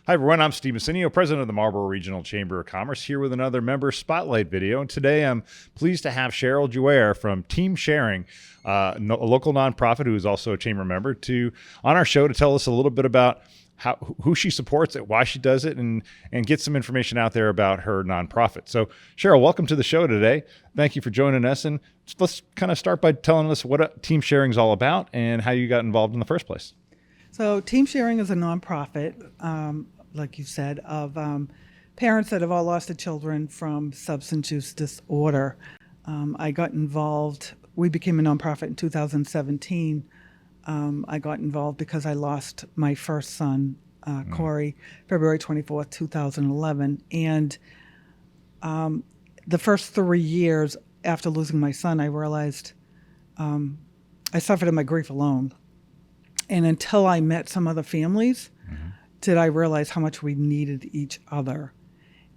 Hi, everyone. I'm Steve Messineo, president of the Marlborough Regional Chamber of Commerce, here with another member spotlight video. And today I'm pleased to have Cheryl Juaire from Team Sharing, a local nonprofit who is also a chamber member, on our show to tell us a little bit about who she supports, why she does it, and get some information out there about her nonprofit. So, Cheryl, welcome to the show today. Thank you for joining us. And let's kind of start by telling us what Team Sharing is all about and how you got involved in the first place. So Team Sharing is a nonprofit, like you said, of parents that have all lost their children from substance use disorder. I got involved. We became a nonprofit in 2017. I got involved because I lost my first son, Corey, February 24th, 2011. And the first 3 years after losing my son, I realized I suffered in my grief alone. And until I met some other families, did I realize how much we needed each other.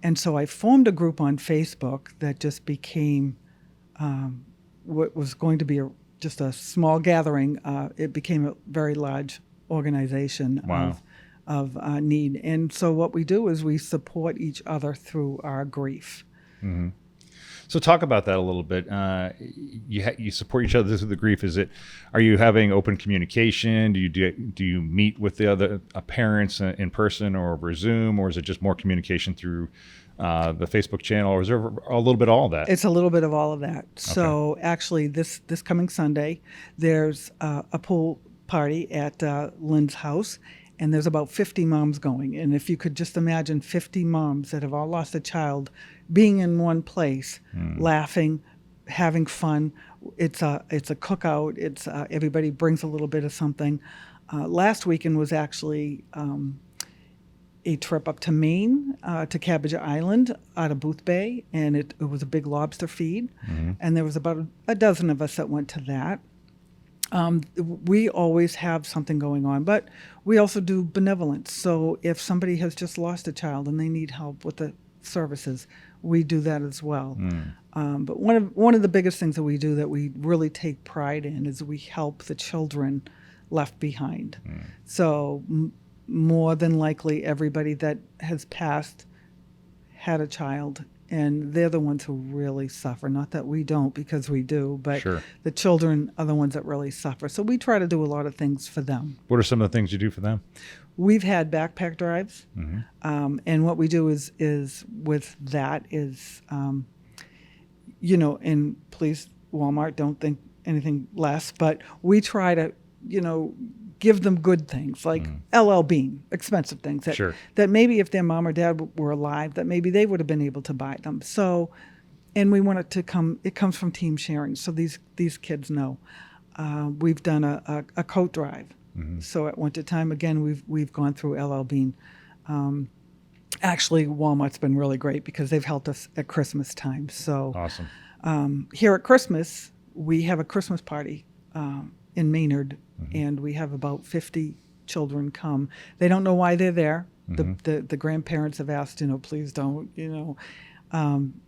And so I formed a group on Facebook that just became what was going to be just a small gathering. It became a very large organization. Wow. of need. And so what we do is we support each other through our grief. Mm-hmm. So talk about that a little bit. You support each other through the grief. Are you having open communication? Do you meet with the other parents in person or over Zoom, or is it just more communication through the Facebook channel, or is there a little bit of all of that? It's a little bit of all of that. So actually, this coming Sunday, there's a pool party at Lynn's house. And there's about 50 moms going. And if you could just imagine 50 moms that have all lost a child being in one place, laughing, having fun. It's a cookout. It's everybody brings a little bit of something. Last weekend was actually a trip up to Maine, to Cabbage Island out of Booth Bay. And it was a big lobster feed. And there was about a dozen of us that went to that. We always have something going on, but we also do benevolence. So if somebody has just lost a child and they need help with the services, we do that as well. But one of the biggest things that we do that we really take pride in is we help the children left behind. So more than likely, everybody that has passed had a child. And they're the ones who really suffer. Not that we don't, because we do, but Sure. The children are the ones that really suffer. So we try to do a lot of things for them. What are some of the things you do for them? We've had backpack drives. And what we do is with that is, and please, Walmart, don't think anything less, but we try to, give them good things like LL Bean, expensive things that maybe if their mom or dad were alive, that maybe they would have been able to buy them. So, and we want it comes from Team Sharing. So these kids know. We've done a coat drive. So at winter time, again, we've gone through LL Bean. Actually, Walmart's been really great because they've helped us at Christmas time. So awesome. Here at Christmas, we have a Christmas party in Maynard, and we have about 50 children come. They don't know why they're there. The grandparents have asked, please don't,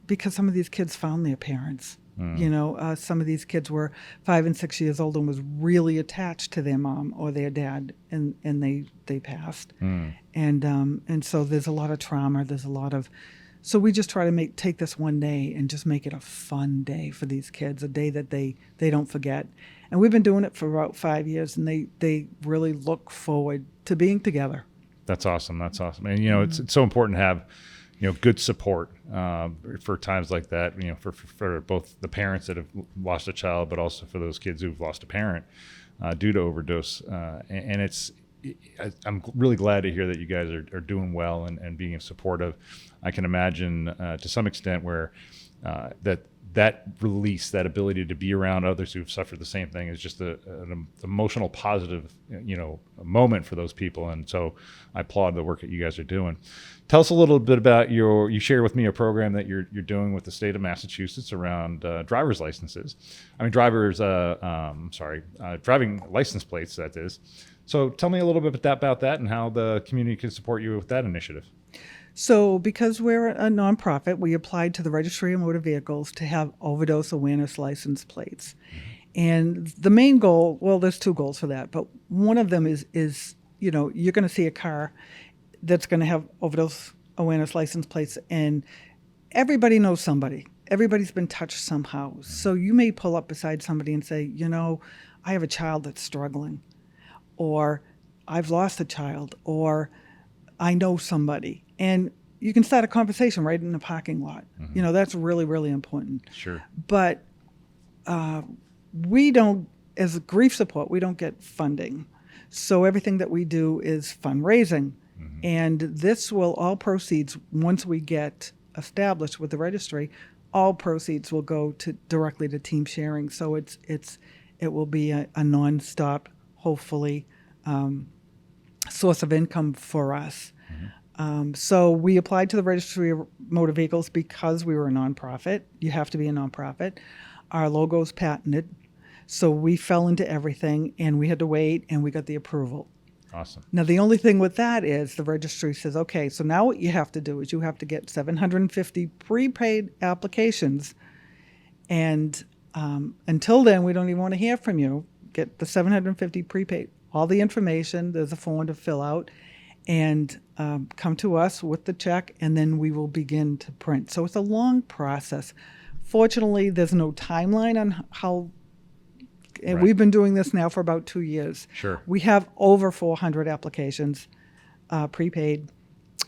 because some of these kids found their parents. Some of these kids were 5 and 6 years old and was really attached to their mom or their dad, and they passed. And so there's a lot of trauma. There's a lot of, so we just try to take this one day and just make it a fun day for these kids, a day that they don't forget. And we've been doing it for about 5 years, and they really look forward to being together. That's awesome. And it's so important to have good support for times like that. For both the parents that have lost a child, but also for those kids who've lost a parent due to overdose. I'm really glad to hear that you guys are doing well and being supportive. I can imagine to some extent where that release, that ability to be around others who've suffered the same thing is just an emotional, positive, moment for those people. And so I applaud the work that you guys are doing. Tell us a little bit about you shared with me a program that you're doing with the state of Massachusetts around driver's licenses. Driving license plates, that is. So tell me a little bit about that and how the community can support you with that initiative. So because we're a nonprofit, we applied to the Registry of Motor Vehicles to have overdose awareness license plates. And the main goal, well, there's two goals for that, but one of them is you're going to see a car that's going to have overdose awareness license plates, and everybody knows somebody. Everybody's been touched somehow. So you may pull up beside somebody and say, I have a child that's struggling, or I've lost a child, or I know somebody. And you can start a conversation right in the parking lot. That's really, really important. Sure. But we don't, as grief support, we don't get funding. So everything that we do is fundraising. And this will, all proceeds, once we get established with the registry, all proceeds will go directly to team sharing. So it will be a nonstop, hopefully, source of income for us. So we applied to the Registry of Motor Vehicles because we were a nonprofit. You have to be a nonprofit. Our logo's patented. So we fell into everything, and we had to wait, and we got the approval. Awesome. Now, the only thing with that is the registry says, okay, so now what you have to do is you have to get 750 prepaid applications. And until then, we don't even want to hear from you. Get the 750 prepaid, all the information. There's a form to fill out, and come to us with the check, and then we will begin to print. So it's a long process. Fortunately, there's no timeline on how. And Right. we've been doing this now for about 2 years. Sure. We have over 400 applications prepaid,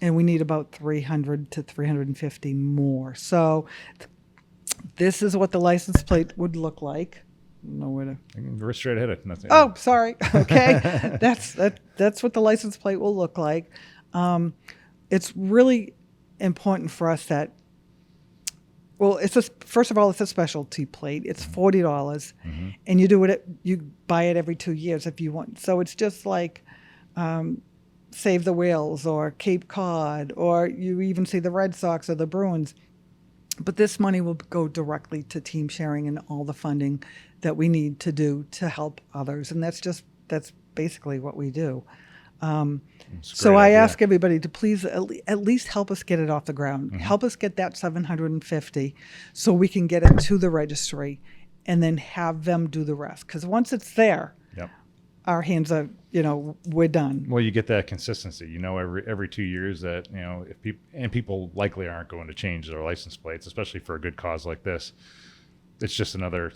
and we need about 300 to 350 more. So this is what the license plate would look like. Know where to. We're straight ahead. Nothing. Oh, sorry. Okay, that's what the license plate will look like. It's really important for us that. Well, first of all, it's a specialty plate. It's $40, and you buy it every 2 years if you want. So it's just like Save the Whales or Cape Cod, or you even see the Red Sox or the Bruins. But this money will go directly to team sharing and all the funding that we need to do to help others, and that's basically what we do. So I ask everybody to please at least help us get it off the ground. Help us get that 750 so we can get it to the registry and then have them do the rest. Because once it's there, our hands are, we're done. Well, you get that consistency. Every 2 years that, if people likely aren't going to change their license plates, especially for a good cause like this. It's just another,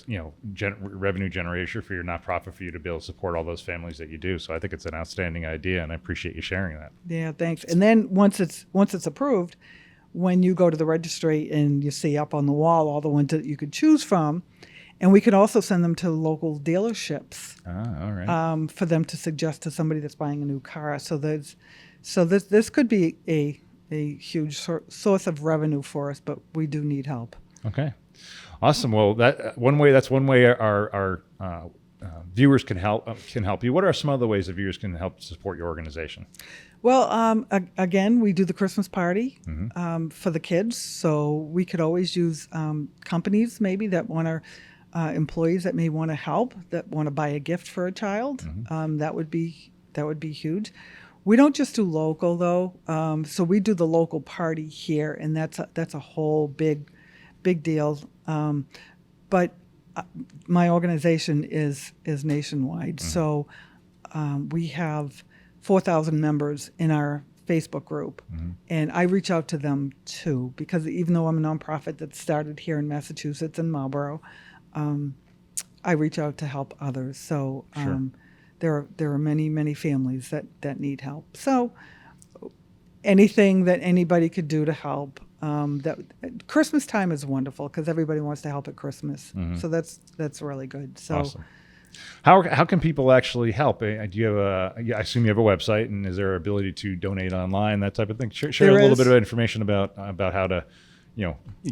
revenue generator for your nonprofit for you to be able to support all those families that you do. So I think it's an outstanding idea, and I appreciate you sharing that. Yeah, thanks. And then once it's approved, when you go to the registry and you see up on the wall all the ones that you could choose from, and we could also send them to local dealerships. All right. For them to suggest to somebody that's buying a new car. So this could be a huge source of revenue for us, but we do need help. Okay. Awesome. Well, that's one way our viewers can help you. What are some other ways that viewers can help support your organization? Well, again, we do the Christmas party for the kids, so we could always use companies maybe that want to employees that may want to help, that want to buy a gift for a child. That would be huge. We don't just do local though, so we do the local party here, and that's a whole big deal. But my organization is nationwide, so we have 4,000 members in our Facebook group, and I reach out to them too, because even though I'm a nonprofit that started here in Massachusetts in Marlborough, I reach out to help others. So there are many families that need help. So anything that anybody could do to help. That Christmas time is wonderful because everybody wants to help at Christmas. So that's really good. So awesome. How can people actually help? Do you have I assume you have a website, and is there ability to donate online, that type of thing? Share a little bit of information about how to,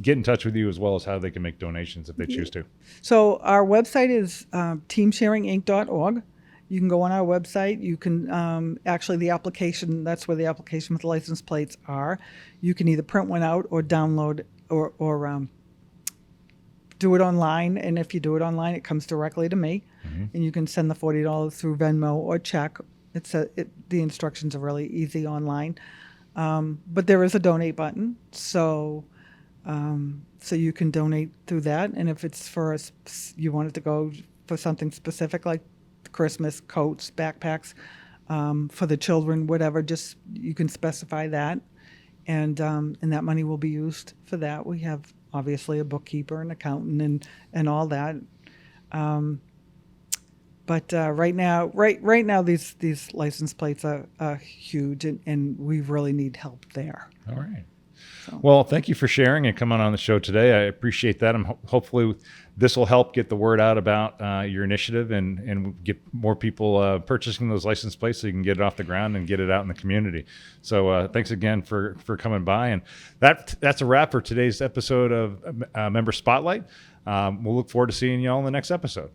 get in touch with you, as well as how they can make donations if they choose to. So our website is teamsharinginc.org. You can go on our website. You can actually the application. That's where the application with the license plates are. You can either print one out or download or do it online. And if you do it online, it comes directly to me, and you can send the $40 through Venmo or check. The instructions are really easy online, but there is a donate button. So you can donate through that. And if it's for you want it to go for something specific like Christmas coats, backpacks, for the children, whatever. Just you can specify that, and that money will be used for that. We have obviously a bookkeeper, an accountant, and all that. But right now, these license plates are huge, and we really need help there. All right. Well, thank you for sharing and coming on the show today. I appreciate that. And hopefully this will help get the word out about your initiative and get more people purchasing those license plates so you can get it off the ground and get it out in the community. So thanks again for coming by. And that's a wrap for today's episode of Member Spotlight. We'll look forward to seeing you all in the next episode.